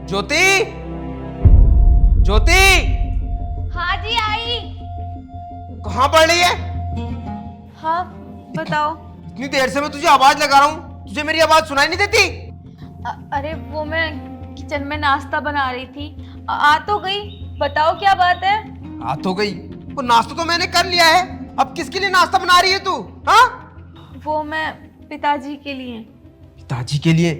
ज्योति, ज्योति, हाँ जी आई। कहाँ पड़ रही है? हाँ बताओ। इतनी देर से मैं तुझे आवाज लगा रहा हूँ, तुझे मेरी आवाज सुनाई नहीं देती? अरे वो मैं किचन में नाश्ता बना रही थी, आ तो गई। बताओ क्या बात है? आ तो गई। वो नाश्ता तो मैंने कर लिया है, अब किसके लिए नाश्ता बना रही है तू? हाँ, वो मैं पिताजी के लिए। पिताजी के लिए?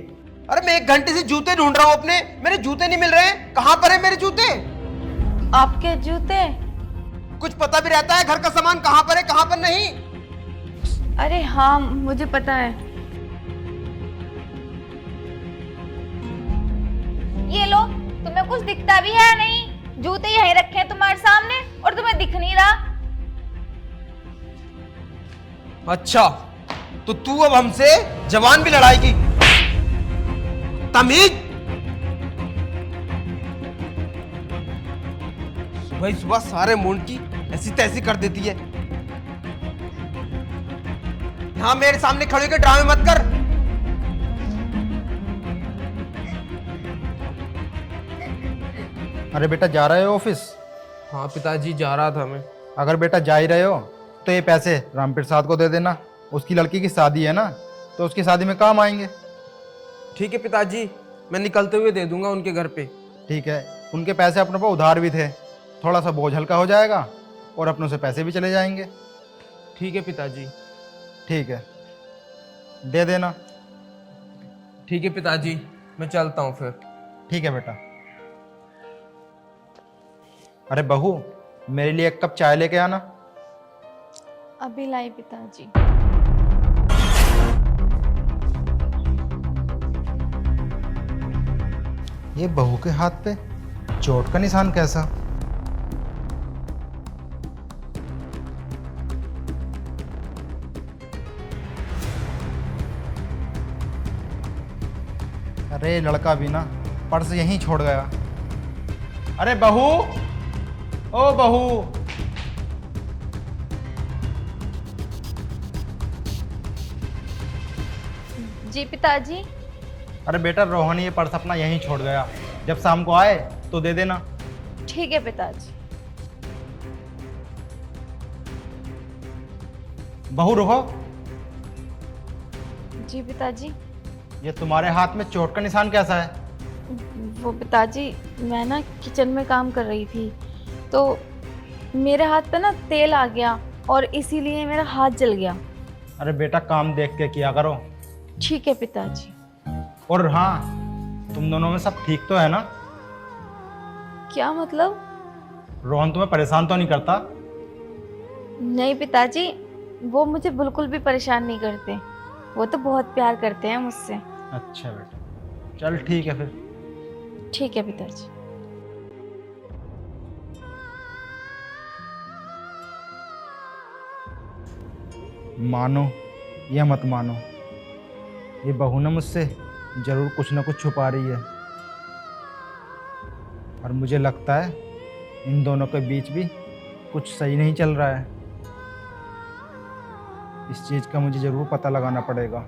अरे मैं 1 घंटे से जूते ढूंढ रहा हूँ अपने, मेरे जूते नहीं मिल रहे हैं। कहाँ पर है मेरे जूते? आपके जूते? कुछ पता भी रहता है घर का सामान कहाँ पर है कहाँ पर नहीं? अरे हाँ मुझे पता है। ये लो, तुम्हें कुछ दिखता भी है नहीं? जूते यहीं रखे हैं तुम्हारे सामने और तुम्हें दिख नहीं रहा। अच्छा, तो तू अब हमसे जवान भी लड़ाएगी? तमीज! सुबह सुबह सारे मूड की ऐसी तैसी कर देती है। हाँ, मेरे सामने खड़े होकर ड्रामे मत कर। अरे बेटा, जा रहे हो ऑफिस? हाँ पिताजी, जा रहा था मैं। अगर बेटा जा ही रहे हो तो ये पैसे रामप्रसाद को दे देना। उसकी लड़की की शादी है ना, तो उसकी शादी में काम आएंगे। ठीक है पिताजी, मैं निकलते हुए दे दूंगा उनके घर पे। ठीक है, उनके पैसे अपने पास उधार भी थे, थोड़ा सा बोझ हल्का हो जाएगा और अपनों से पैसे भी चले जाएंगे। ठीक है पिताजी। ठीक है, दे देना। ठीक है पिताजी, मैं चलता हूँ फिर। ठीक है बेटा। अरे बहू, मेरे लिए 1 कप चाय लेके आना। अभी लाई पिताजी। ये बहू के हाथ पे चोट का निशान कैसा? अरे लड़का भी ना पर्स यहीं छोड़ गया। अरे बहू, ओ बहू। जी पिताजी। अरे बेटा, रोहन ये पर्स अपना यहीं छोड़ गया, जब शाम को आए तो दे देना। ठीक है पिताजी। बहू रुको, जी पिताजी। ये तुम्हारे हाथ में चोट का निशान कैसा है? वो पिताजी, मैं ना किचन में काम कर रही थी तो मेरे हाथ पे ना तेल आ गया और इसीलिए मेरा हाथ जल गया। अरे बेटा, काम देख के किया करो। ठीक है पिताजी। और हाँ, तुम दोनों में सब ठीक तो है ना? क्या मतलब? रोहन तुम्हें परेशान तो नहीं करता? नहीं पिताजी, वो मुझे बिल्कुल भी परेशान नहीं करते। वो तो बहुत प्यार करते हैं मुझसे। अच्छा बेटा, चल ठीक है फिर। ठीक है पिताजी। मानो या मत मानो, ये बहू ना मुझसे जरूर कुछ ना कुछ छुपा रही है। और मुझे लगता है इन दोनों के बीच भी कुछ सही नहीं चल रहा है। इस चीज का मुझे जरूर पता लगाना पड़ेगा।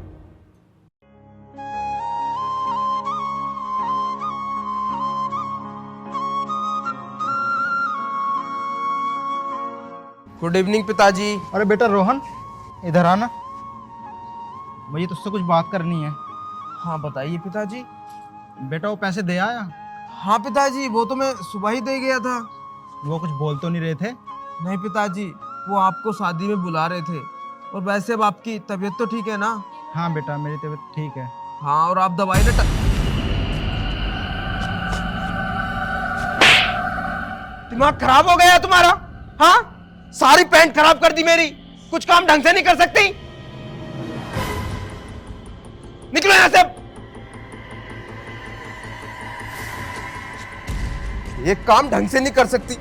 गुड इवनिंग पिताजी। अरे बेटा रोहन, इधर आना, मुझे तुझसे कुछ बात करनी है। हाँ बताइए पिताजी। बेटा, वो पैसे दे आया? हाँ पिताजी, वो तो मैं सुबह ही दे गया था। वो कुछ बोल तो नहीं रहे थे? नहीं पिताजी, वो आपको शादी में बुला रहे थे। और वैसे अब आपकी तबीयत तो ठीक है ना? हाँ बेटा, मेरी तबीयत ठीक है। हाँ, और आप दवाई ना दिमाग खराब हो गया है तुम्हारा? हाँ, सारी पैंट खराब कर दी मेरी। कुछ काम ढंग से नहीं कर सकती? निकलो यहां से। एक काम ढंग से नहीं कर सकती।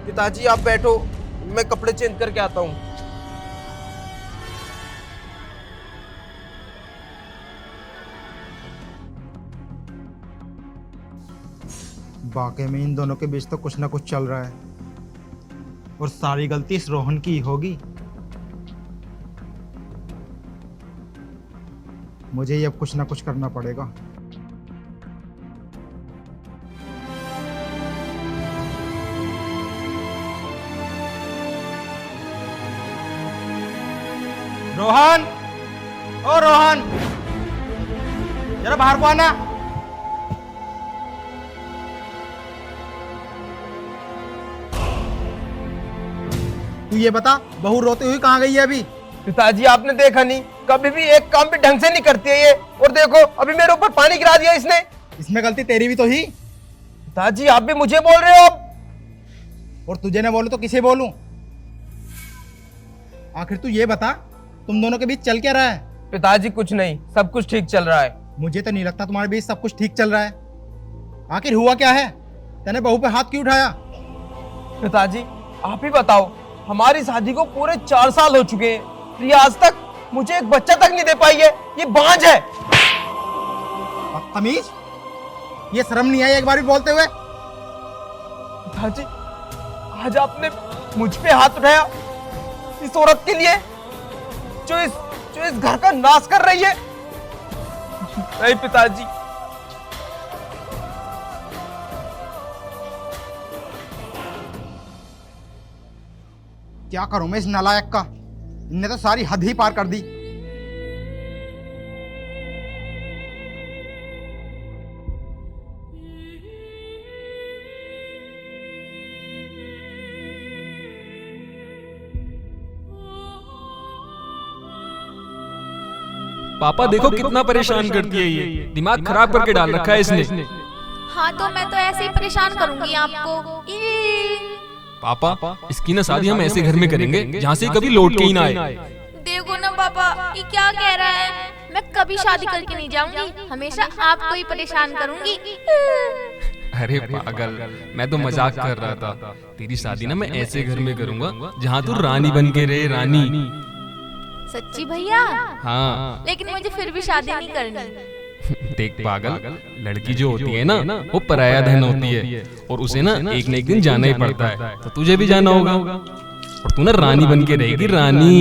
पिताजी आप बैठो, मैं कपड़े चेंज करके आता हूं। वाकई में इन दोनों के बीच तो कुछ ना कुछ चल रहा है, और सारी गलती इस रोहन की होगी। मुझे ही अब कुछ ना कुछ करना पड़ेगा। रोहन, ओ रोहन, जरा बाहर को आना। तू ये बता, बहू रोती हुई कहाँ गई है अभी? पिताजी आपने देखा नहीं, कभी भी एक काम भी ढंग से नहीं करती है ये। और देखो अभी मेरे ऊपर पानी गिरा दिया इसने। इसमें गलती तेरी भी तो ही। पिताजी आप भी मुझे बोल रहे हो अब? और तुझे न बोलूं तो किसे बोलूं? आखिर तू ये बता, तुम दोनों के बीच चल क्या रहा है? पिताजी कुछ नहीं, सब कुछ ठीक चल रहा है। मुझे तो नहीं लगता तुम्हारे बीच सब कुछ ठीक चल रहा है। आखिर हुआ क्या है? तूने बहू पे हाथ क्यों उठाया? पिताजी आप ही बताओ, हमारी शादी को पूरे 4 साल हो चुके हैं, प्रिया आज तक मुझे एक बच्चा तक नहीं दे पाई है। ये बांझ है। बदतमीज, ये शर्म नहीं आई एक बार भी बोलते हुए? पिताजी आज आपने मुझ पे हाथ उठाया इस औरत के लिए जो इस घर का नाश कर रही है। नहीं पिताजी, क्या करूं मैं इस नालायक का? इनने तो सारी हद ही पार कर दी। पापा देखो कितना परेशान करती है ये, दिमाग खराब करके डाल रखा है इसने। हाँ तो मैं तो ऐसे ही परेशान करूंगी आपको। पापा इसकी ना शादी हम ऐसे घर में करेंगे जहाँ से कभी लौट के ही ना आए। देखो ना पापा, ये क्या कह रहा है? मैं कभी शादी करके नहीं जाऊंगी, हमेशा आपको ही परेशान करूंगी। अरे पागल, मैं तो मजाक कर रहा था। तेरी शादी ना मैं ऐसे घर में करूंगा जहाँ तू रानी बन के रहे, रानी। सच्ची भैया? हाँ। लेकिन मुझे फिर भी शादी नहीं करनी। देख पागल, लड़की जो होती है ना वो पराया धन होती है और उसे ना एक न एक दिन जाना ही पड़ता है। तो तुझे भी जाना होगा और तू ना रानी बन के रहेगी, रानी।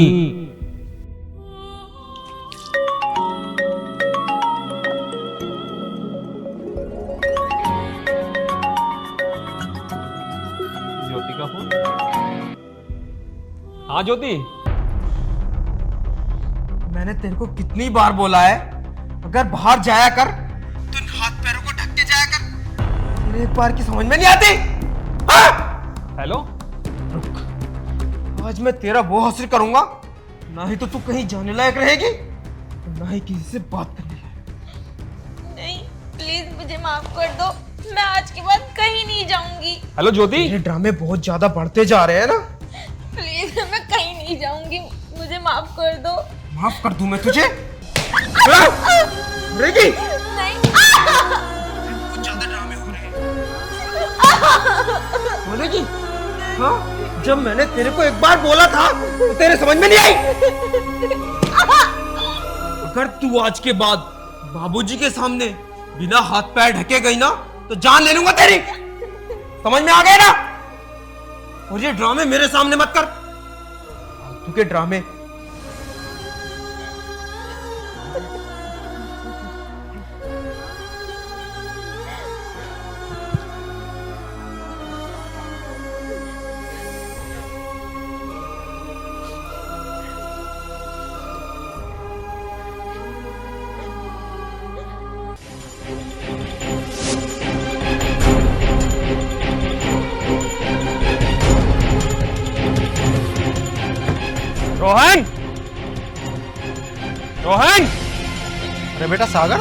ज्योति का फोन। हाँ ज्योति, मैंने तेरे को कितनी बार बोला है, अगर बाहर जाया कर तो इन हाथ पैरों को ढक के जाया कर। तेरे एक बार की समझ में नहीं आती? हाँ? हेलो। आज मैं तेरा वो हासिल करूंगा, ना ही तो तू कहीं जाने लायक रहेगी, ना ही किसी से बात करने लायक। नहीं, प्लीज मुझे माफ कर दो, मैं आज के बाद कहीं नहीं जाऊंगी। हेलो ज्योति। ये ड्रामे बहुत ज्यादा बढ़ते जा रहे हैं ना। प्लीज मैं कहीं नहीं जाऊंगी, मुझे माफ कर दो। माफ कर दूं मैं तुझे? रेगी, नहीं। कुछ ज्यादा ड्रामे हो रहे हैं। बोलेगी? हाँ, जब मैंने तेरे को एक बार बोला था तो तेरे समझ में नहीं आई। अगर तू आज के बाद बाबूजी के सामने बिना हाथ पैर ढके गई ना तो जान ले लूंगा तेरी। समझ में आ गया ना? और ये ड्रामे मेरे सामने मत कर। फालतू के ड्रामे। रोहन, रोहन। अरे बेटा सागर।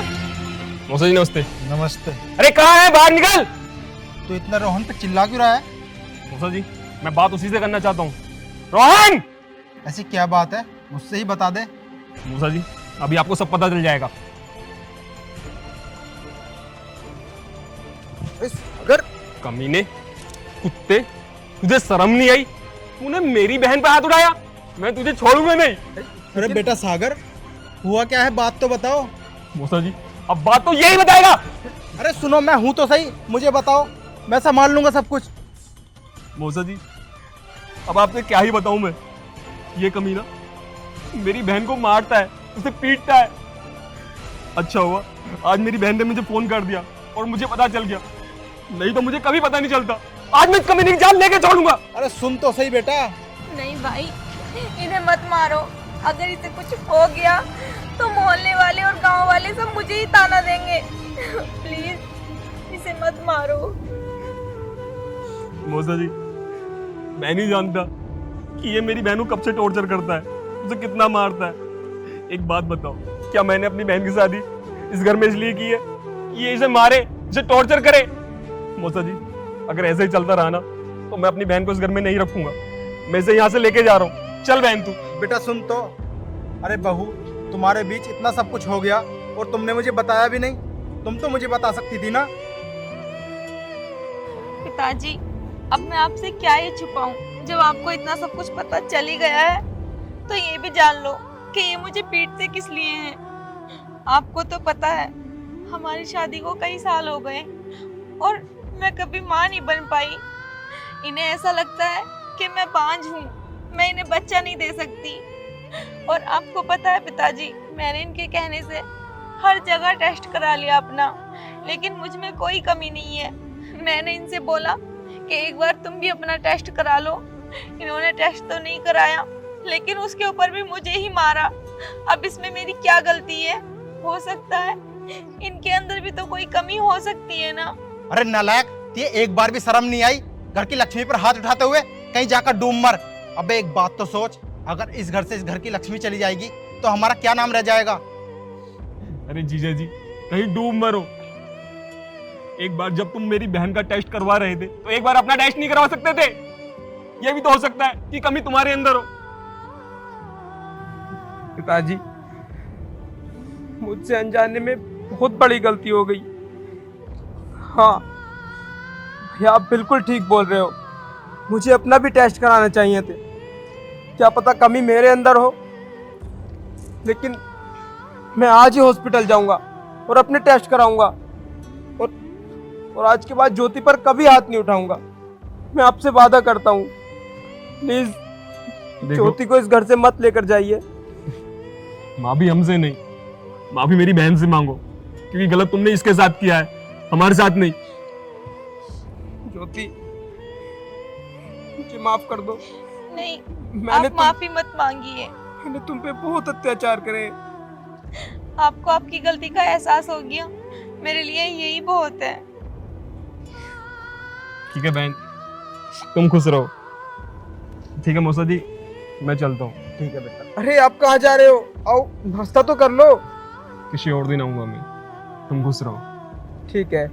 मौसा जी नमस्ते। नमस्ते। अरे कहाँ है, बाहर निकल। तू इतना रोहन पे चिल्ला क्यों रहा है? मौसा जी मैं बात उसी से करना चाहता हूँ। रोहन। ऐसी क्या बात है, मुझसे ही बता दे। मौसा जी अभी आपको सब पता चल जाएगा। अगर कमीने, कुत्ते, तुझे शर्म नहीं आई? तूने मेरी बहन पे हाथ उठाया, मैं तुझे छोड़ूंगा नहीं। अरे बेटा सागर, हुआ क्या है, बात तो बताओ। मौसा जी अब बात तो यही बताएगा। अरे सुनो, मैं हूं तो सही, मुझे बताओ, मैं संभाल लूंगा सब कुछ। मौसा जी अब आपसे क्या ही बताऊं मैं। ये कमीना मेरी बहन को मारता है, उसे पीटता है। अच्छा हुआ आज मेरी बहन ने मुझे फोन कर दिया और मुझे पता चल गया, नहीं तो मुझे कभी पता नहीं चलता। आज मैं इस कमीने की जान लेके छोड़ूंगा। अरे सुन तो सही बेटा। नहीं भाई, इन्हें मत मारो, अगर इसे कुछ हो गया तो मोहल्ले वाले और गांव वाले सब मुझे ही ताना देंगे। प्लीज इसे मत मारो। मौसा जी, मैं नहीं जानता कि ये मेरी बहन को कब से टॉर्चर करता है, उसे कितना मारता है। एक बात बताओ, क्या मैंने अपनी बहन की शादी इस घर में इसलिए की है कि ये इसे मारे, इसे टॉर्चर करे? मौसा जी, अगर ऐसे ही चलता रहा ना तो मैं अपनी बहन को इस घर में नहीं रखूंगा। मैं इसे यहाँ से लेके जा रहा हूँ। चल बहन तू। बेटा सुन तो, अरे बहू, तुम्हारे बीच इतना सब कुछ हो गया और तुमने मुझे बताया भी नहीं। तुम तो मुझे बता सकती थी ना। पिताजी, अब मैं आपसे क्या ही छुपाऊं? जब आपको इतना सब कुछ पता चल ही गया है तो ये भी जान लो कि ये मुझे पीटते किस लिए हैं। आपको तो पता है हमारी शादी को कई साल हो गए और मैं कभी माँ नहीं बन पाई। इन्हें ऐसा लगता है कि मैं बांझ हूँ, मैं इन्हें बच्चा नहीं दे सकती। और आपको पता है पिताजी, मैंने इनके कहने से हर जगह टेस्ट करा लिया अपना, लेकिन मुझ में कोई कमी नहीं है। मैंने इनसे बोला कि एक बार तुम भी अपना टेस्ट करा लो। इन्होंने टेस्ट तो नहीं कराया, लेकिन उसके ऊपर भी मुझे ही मारा। अब इसमें मेरी क्या गलती है? हो सकता है इनके अंदर भी तो कोई कमी हो सकती है ना। अरे नालायक, ये एक बार भी शर्म नहीं आई घर की लक्ष्मी पर हाथ उठाते हुए? कहीं जाकर डूब मर। अबे एक बात तो सोच, अगर इस घर से इस घर की लक्ष्मी चली जाएगी तो हमारा क्या नाम रह जाएगा? अरे जीजा जी, कहीं डूब मरो। एक बार जब तुम मेरी बहन का टेस्ट करवा रहे थे तो एक बार अपना टेस्ट नहीं करवा सकते थे? ये भी तो हो सकता है कि कमी तुम्हारे अंदर हो। पिताजी, मुझसे अनजाने में बहुत बड़ी गलती हो गई। हाँ भैया, आप बिल्कुल ठीक बोल रहे हो। मुझे अपना भी टेस्ट कराना चाहिए थे। क्या पता कमी मेरे अंदर हो। लेकिन मैं आज ही हॉस्पिटल जाऊंगा और अपने टेस्ट कराऊंगा और आज के बाद ज्योति पर कभी हाथ नहीं उठाऊंगा। मैं आपसे वादा करता हूँ, प्लीज ज्योति को इस घर से मत लेकर जाइए। माँ भी हमसे नहीं, माँ भी मेरी बहन से मांगो, क्योंकि गलत तुमने इसके साथ किया है, हमारे साथ नहीं। ज्योति, मुझे माफ कर दो। नहीं, मैंने आप माफी मत मांगिए। मैंने तुम पे बहुत अत्याचार करे। आपको आपकी गलती का एहसास हो गया, मेरे लिए यही बहुत है। ठीक है बहन, तुम खुश रहो। ठीक है मौसा जी, मैं चलता हूँ। ठीक है बेटा। अरे आप कहाँ जा रहे हो? आओ, नाश्ता तो कर लो। किसी और दिन आऊंगा मैं। तुम खुश रहो। ठीक है।